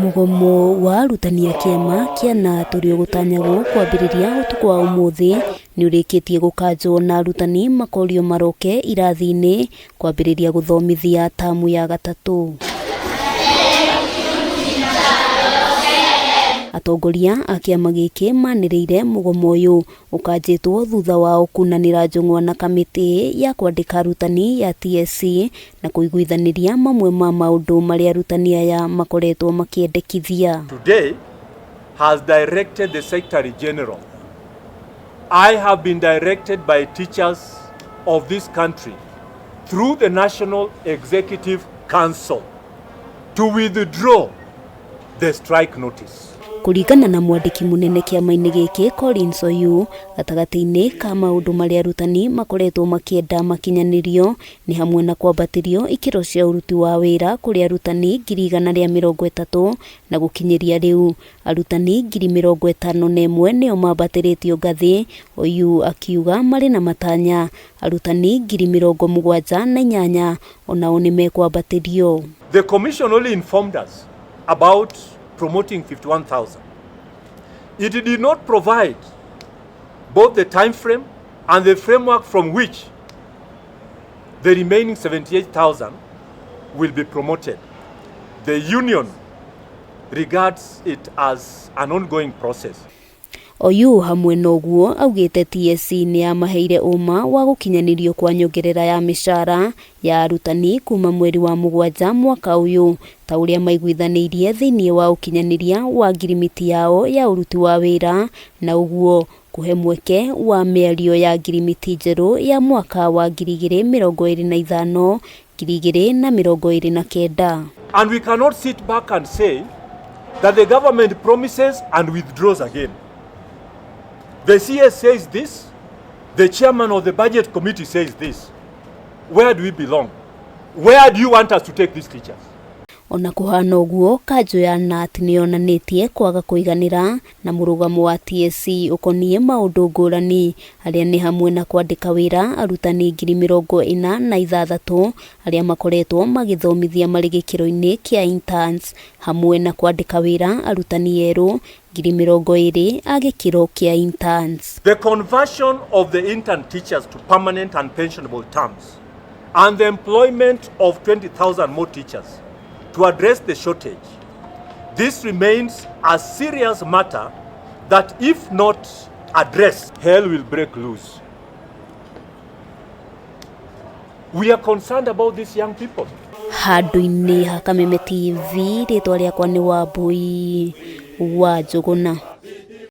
MUGOMO wa arutani a KIAMA KNUT ũrĩa ũgũtanyagwo kwambĩrĩria ũtukũ wa ũmũthĩ nĩ ũrĩkĩtie gũkanjwo na arutani makorio maroke irathi-inĩ kwambĩrĩria gũthomithia tamu ya gatatũ. Atongoria a kĩama gĩkĩ manĩrĩire mũgomo ũyũ ũkanjĩtwo thutha wao kunanĩra njũng'wa na kamĩtĩ ya kwandĩka arutani ya TSC na kũiguithanĩria mamwe ma maũndũ marĩa arutani aya makoretwo makĩendekithia. Today has directed the Secretary General. I have been directed by teachers of this country through the National Executive Council to withdraw the strike notice. Kuringana na mwandiki munene kĩama-inĩ gĩkĩ OYUU, gatagatĩ-inĩ ka maũndũ marĩa arutani makoretwo makĩenda makinyanĩrio nĩ hamwe na kwambatĩrio ikĩro cia ũruti wa wĩra kũrĩ arutani 130 na gũkinyĩria rĩu arutani 51,000 nĩo mambatĩrĩtio ngathĩ. OYUU akiuga marĩ na matanya arutani 78,000 onao nĩ mekwambatĩrio. The commission only informed us about promoting 51,000. It did not provide both the time frame and the framework from which the remaining 78,000 will be promoted. The union regards it as an ongoing process. OYUU hamwe noguo augĩte TSC nĩ yamaheire ũma wa gũkinyanĩrio kwa nyongerera ya mĩcara ya arutani kuma mweri wa Mũgwanja mwaka ũyũ ta ũrĩa maiguithanĩirie thĩinĩ wa ũkinyanĩria wa ngirimiti yao ya ũruti wa wĩra na ũguo kũhe mweke wa mĩario ya ngirimiti njerũ ya mwaka wa 2025 2029. And we cannot sit back and say that the government promises and withdraws again. The CS says this, the chairman of the budget committee says this. Where do we belong? Where do you want us to take these teachers? Ona kũhana ũguo kanjũ ya KNUT nĩyonanĩtie kwaga kũiganĩra na mũrũgamo wa TSC ũkoniĩ maũndũ ngũrani arĩa nĩ hamwe na kwandĩka wĩra arutani 46,000 arĩa makoretwo magĩthomithia marĩ gĩkĩro-inĩ kĩa interns hamwe na kwandĩka wĩra arutani erũ 20,000 a gĩkĩro kĩa interns. The conversion of the intern teachers to permanent and pensionable terms and the employment of 20,000 more teachers to address the shortage. This remains a serious matter that if not addressed, hell will break loose. We are concerned about these young people. Handũ-inĩ ha Kameme TV rĩtwa rĩakwa nĩ Wambui wa Njũgũna.